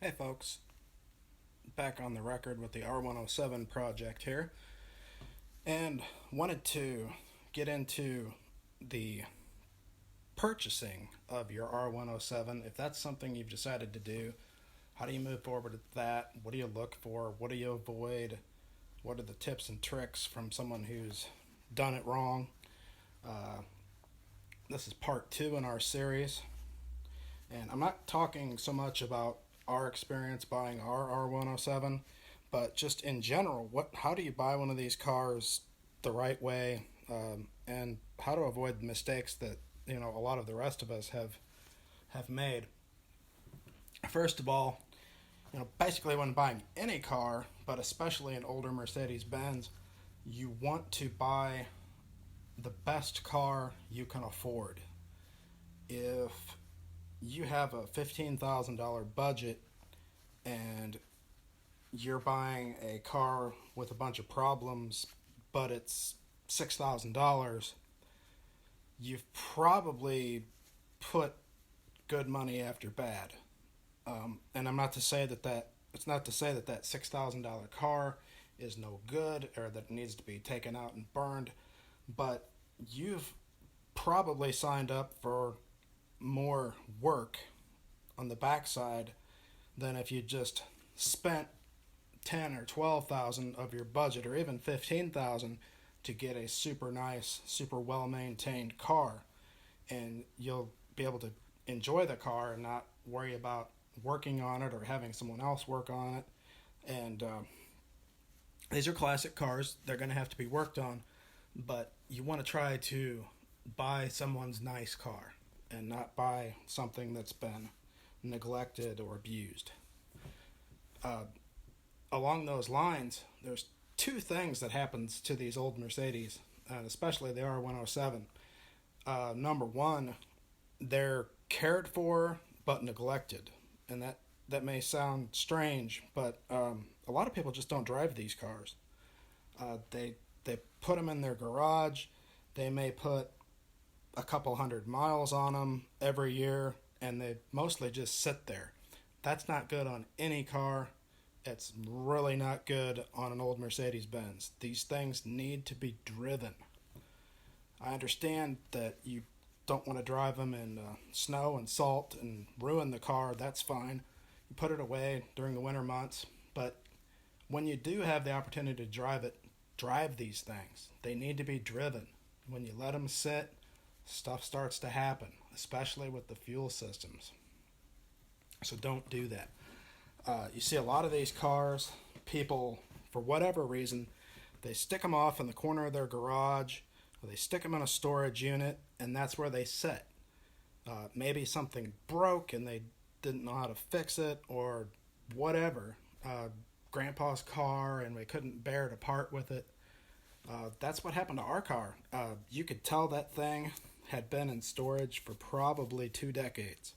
Hey folks, back on the record with the R107 project here, and wanted to get into the purchasing of your R107. If that's something you've decided to do, how do you move forward with that? What do you look for? What do you avoid? What are the tips and tricks from someone who's done it wrong? Uh, this is part two in our series, and I'm not talking so much about our experience buying our R107, but just in general, how do you buy one of these cars the right way, and how to avoid the mistakes that a lot of the rest of us have made. First of all, basically when buying any car, but especially an older Mercedes-Benz, you want to buy the best car you can afford. If you have a $15,000 budget and you're buying a car with a bunch of problems, but it's $6,000, you've probably put good money after bad. And I'm not to say that it's not to say that $6,000 car is no good or that it needs to be taken out and burned, but you've probably signed up for more work on the backside than if you just spent 10 or 12,000 of your budget or even 15,000 to get a super nice, super well maintained car, and you'll be able to enjoy the car and not worry about working on it or having someone else work on it. And these are classic cars; they're going to have to be worked on, but you want to try to buy someone's nice car and not buy something that's been neglected or abused. Uh, Along those lines, there's two things that happens to these old Mercedes, and especially the R107. Number one, they're cared for but neglected, and that may sound strange, but a lot of people just don't drive these cars. They put them in their garage. They may put a couple hundred miles on them every year, and they mostly just sit there. That's not good on any car. It's really not good on an old Mercedes Benz. These things need to be driven. I understand that you don't want to drive them in snow and salt and ruin the car. That's fine. You put it away during the winter months. But when you do have the opportunity to drive it, drive these things. They need to be driven. When you let them sit, stuff starts to happen, especially with the fuel systems. So don't do that. You see a lot of these cars, people, for whatever reason, they stick them off in the corner of their garage, or they stick them in a storage unit, and that's where they sit. Maybe something broke and they didn't know how to fix it, or whatever. Grandpa's car and we couldn't bear to part with it. That's what happened to our car. You could tell that thing had been in storage for probably 2 decades.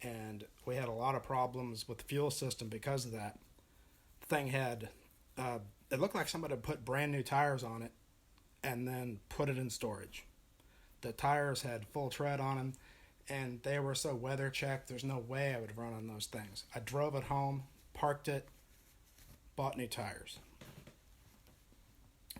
And we had a lot of problems with the fuel system because of that. The thing had, it looked like somebody had put brand new tires on it and then put it in storage. The tires had full tread on them, and they were so weather checked, there's no way I would run on those things. I drove it home, parked it, bought new tires.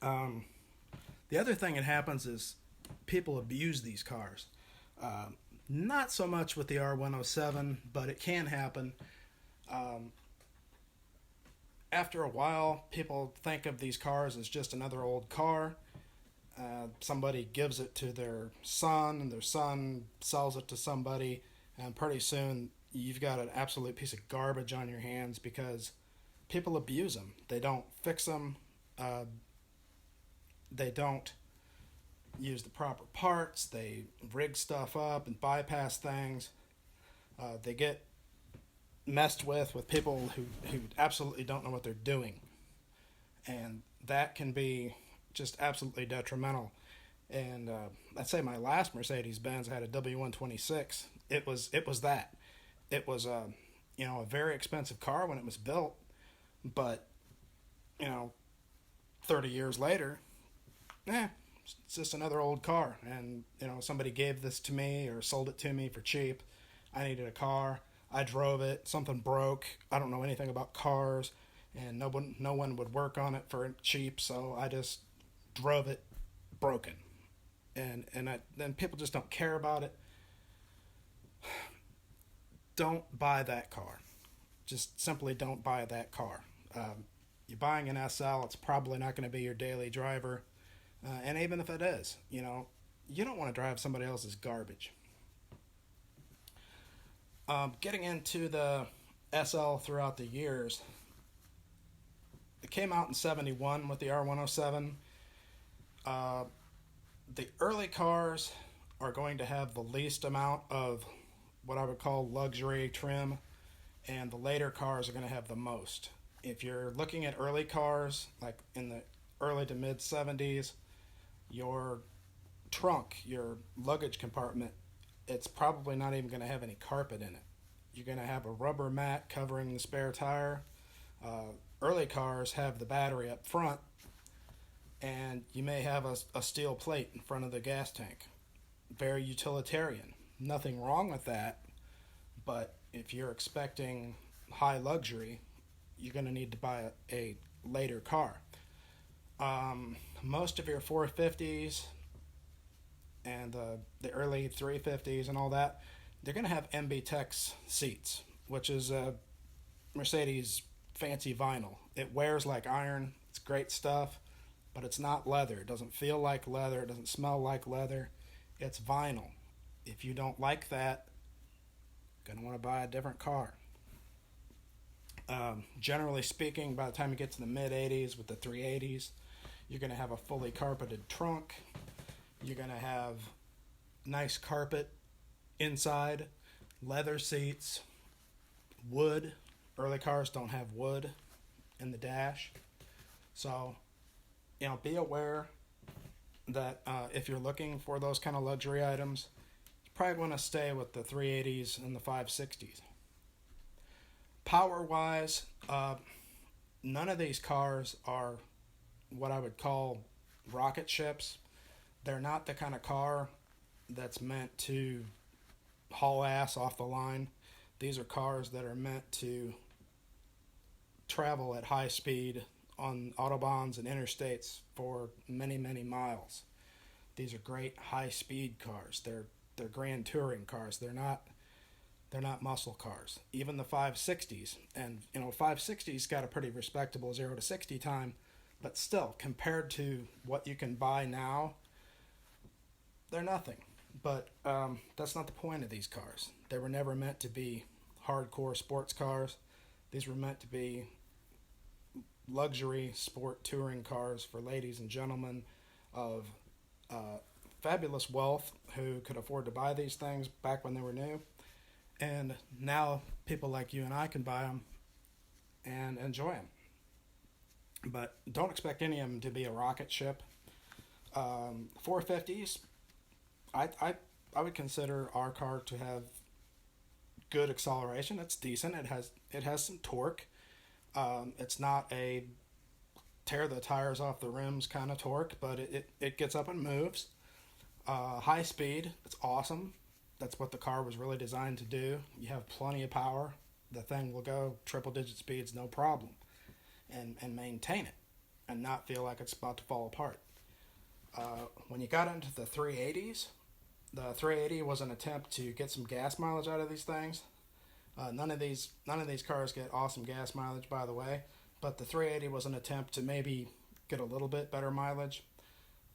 The other thing that happens is people abuse these cars. Not so much with the R107, but it can happen. After a while, people think of these cars as just another old car. Somebody gives it to their son, and their son sells it to somebody, and pretty soon you've got an absolute piece of garbage on your hands because people abuse them. They don't fix them. They don't use the proper parts. They rig stuff up and bypass things. They get messed with people who absolutely don't know what they're doing, and that can be just absolutely detrimental. And I'd say my last Mercedes-Benz had a W126. It was that. It was a very expensive car when it was built, but 30 years later, it's just another old car. And somebody gave this to me or sold it to me for cheap. I needed a car. I drove it, something broke. I don't know anything about cars, and no one would work on it for cheap, so I just drove it broken. Then people just don't care about it. Don't buy that car. Just simply don't buy that car. You're buying an SL, it's probably not going to be your daily driver. And even if it is, you don't want to drive somebody else's garbage. Getting into the SL throughout the years, it came out in 71 with the R107. Uh, the early cars are going to have the least amount of what I would call luxury trim, and the later cars are going to have the most. If you're looking at early cars, like in the early to mid 70s, your trunk, your luggage compartment, it's probably not even going to have any carpet in it. You're going to have a rubber mat covering the spare tire. Early cars have the battery up front, and you may have a steel plate in front of the gas tank. Very utilitarian. Nothing wrong with that, but if you're expecting high luxury, you're going to need to buy a later car. Most of your 450s and the early 350s and all that, they're going to have MB-Tex seats, which is a Mercedes fancy vinyl. It wears like iron. It's great stuff, but it's not leather. It doesn't feel like leather. It doesn't smell like leather. It's vinyl. If you don't like that, you're going to want to buy a different car. Generally speaking, by the time you get to the mid 80s with the 380s, you're going to have a fully carpeted trunk. You're going to have nice carpet inside, leather seats, wood. Early cars don't have wood in the dash. So, be aware that if you're looking for those kind of luxury items, you probably want to stay with the 380s and the 560s. Power-wise, none of these cars are what I would call rocket ships. They're not the kind of car that's meant to haul ass off the line. These are cars that are meant to travel at high speed on autobahns and interstates for many, many miles. These are great high-speed cars. They're grand touring cars. They're not muscle cars. Even the 560s, and 560's got a pretty respectable 0 to 60 time, but still, compared to what you can buy now, they're nothing. But that's not the point of these cars. They were never meant to be hardcore sports cars. These were meant to be luxury sport touring cars for ladies and gentlemen of fabulous wealth who could afford to buy these things back when they were new. And now people like you and I can buy them and enjoy them. But don't expect any of them to be a rocket ship. 450s, I would consider our car to have good acceleration. It's decent. It has some torque. It's not a tear the tires off the rims kind of torque, but it gets up and moves. High speed, it's awesome. That's what the car was really designed to do. You have plenty of power. The thing will go triple digit speeds, no problem, and maintain it and not feel like it's about to fall apart. When you got into the 380s, the 380 was an attempt to get some gas mileage out of these things. None of these cars get awesome gas mileage, by the way, but the 380 was an attempt to maybe get a little bit better mileage.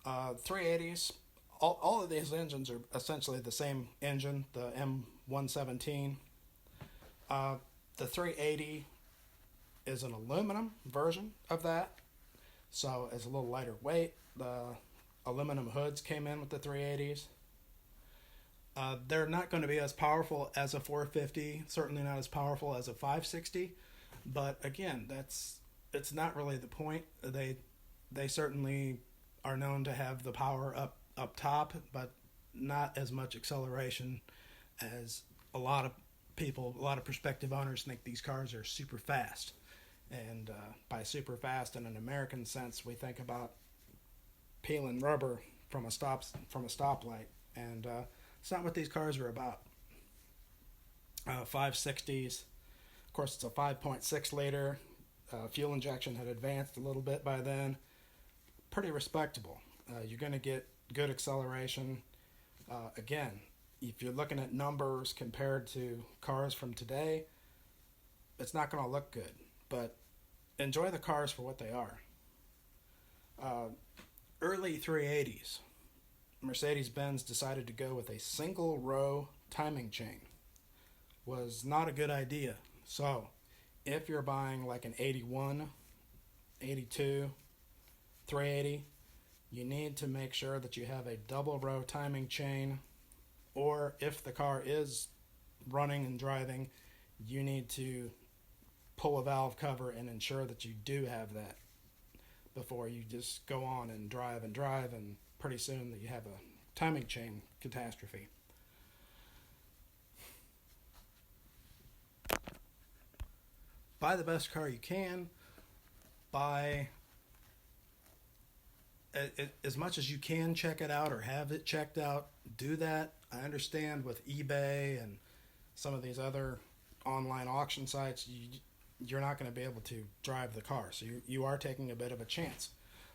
380s, all of these engines are essentially the same engine, the M117. The 380 is an aluminum version of that, so it's a little lighter weight. The aluminum hoods came in with the 380s. They're not going to be as powerful as a 450, certainly not as powerful as a 560, but again, it's not really the point. They certainly are known to have the power up top, but not as much acceleration as a lot of people, a lot of prospective owners think these cars are super fast. And by super fast in an American sense, we think about peeling rubber from a stoplight, and it's not what these cars are about. 560s. Of course, it's a 5.6 liter. Fuel injection had advanced a little bit by then. Pretty respectable. You're going to get good acceleration. Again, if you're looking at numbers compared to cars from today, it's not going to look good. But enjoy the cars for what they are. Early 380s, Mercedes-Benz decided to go with a single row timing chain. Was not a good idea. So, if you're buying like an 81, 82, 380, you need to make sure that you have a double row timing chain, or if the car is running and driving, you need to pull a valve cover and ensure that you do have that before you just go on and drive, and pretty soon you have a timing chain catastrophe. Buy the best car you can. Buy as much as you can, check it out or have it checked out. Do that. I understand with eBay and some of these other online auction sites, you're not going to be able to drive the car. So you are taking a bit of a chance.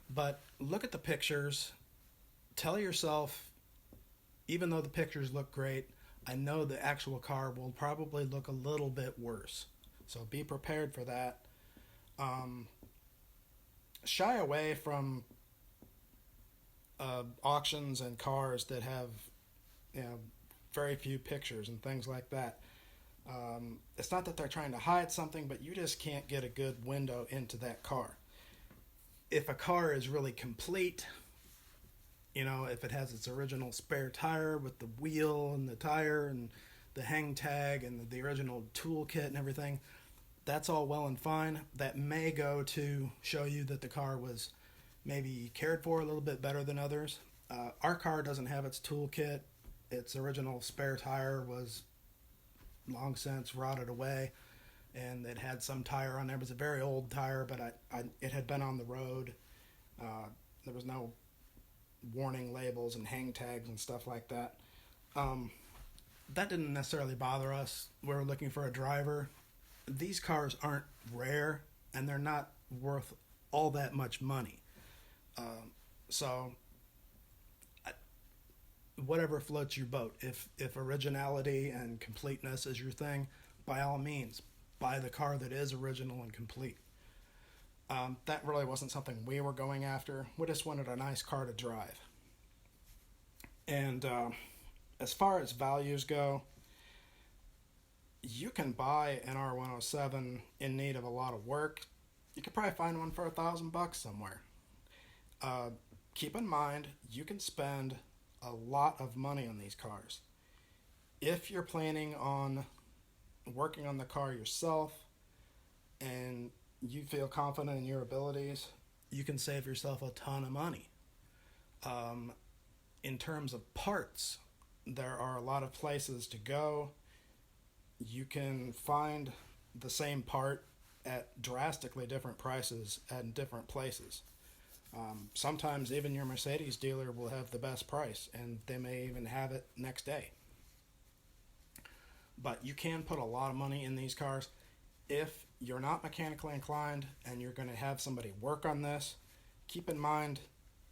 But look at the pictures. Tell yourself, even though the pictures look great, I know the actual car will probably look a little bit worse. So be prepared for that. Shy away from auctions and cars that have, very few pictures and things like that. It's not that they're trying to hide something, but you just can't get a good window into that car. If a car is really complete, if it has its original spare tire with the wheel and the tire and the hang tag and the original toolkit and everything, that's all well and fine. That may go to show you that the car was maybe cared for a little bit better than others. Our car doesn't have its toolkit. Its original spare tire was long since rotted away, and it had some tire on there. It was a very old tire, but it had been on the road. There was no warning labels and hang tags and stuff like that. That didn't necessarily bother us. We were looking for a driver. These cars aren't rare, and they're not worth all that much money. So whatever floats your boat. If originality and completeness is your thing, by all means, buy the car that is original and complete. That really wasn't something we were going after. We just wanted a nice car to drive. And as far as values go, you can buy an R107 in need of a lot of work. You could probably find one for $1,000 somewhere. Keep in mind, you can spend a lot of money on these cars. If you're planning on working on the car yourself and you feel confident in your abilities, you can save yourself a ton of money. In terms of parts, there are a lot of places to go. You can find the same part at drastically different prices at different places. Sometimes even your Mercedes dealer will have the best price, and they may even have it next day. But you can put a lot of money in these cars. If you're not mechanically inclined and you're going to have somebody work on this, keep in mind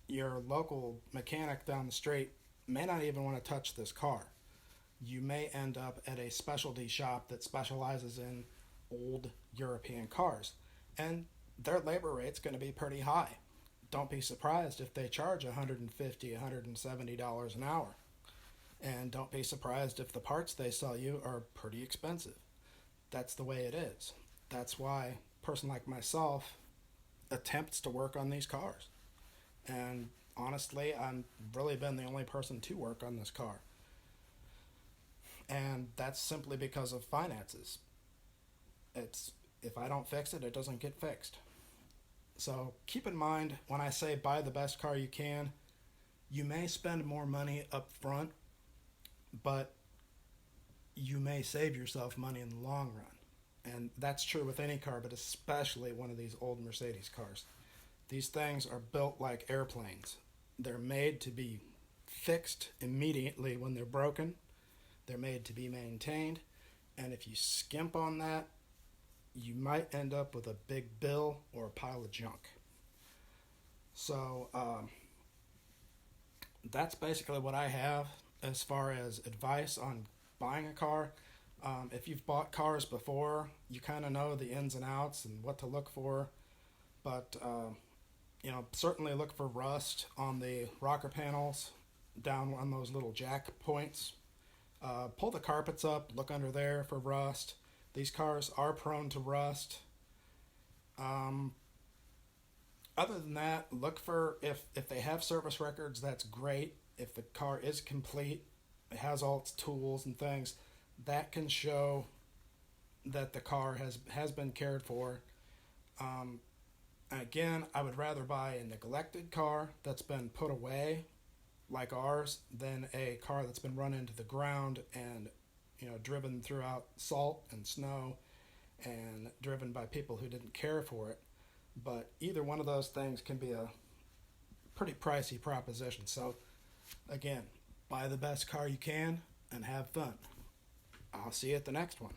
your local mechanic down the street may not even want to touch this car. You may end up at a specialty shop that specializes in old European cars, and their labor rate's going to be pretty high. Don't be surprised if they charge $150, $170 an hour. And don't be surprised if the parts they sell you are pretty expensive. That's the way it is. That's why a person like myself attempts to work on these cars. And honestly, I've really been the only person to work on this car. And that's simply because of finances. If I don't fix it, it doesn't get fixed. So keep in mind, when I say buy the best car you can, you may spend more money up front, but you may save yourself money in the long run. And that's true with any car, but especially one of these old Mercedes cars. These things are built like airplanes. They're made to be fixed immediately when they're broken. They're made to be maintained. And if you skimp on that, you might end up with a big bill or a pile of junk. So that's basically what I have as far as advice on buying a car. If you've bought cars before, you kind of know the ins and outs and what to look for. But certainly look for rust on the rocker panels, down on those little jack points. Pull the carpets up, look under there for rust. These cars are prone to rust. Other than that, look for if they have service records, that's great. If the car is complete, it has all its tools and things, that can show that the car has been cared for. Again, I would rather buy a neglected car that's been put away, like ours, than a car that's been run into the ground and driven throughout salt and snow and driven by people who didn't care for it. But either one of those things can be a pretty pricey proposition. So again, buy the best car you can and have fun. I'll see you at the next one.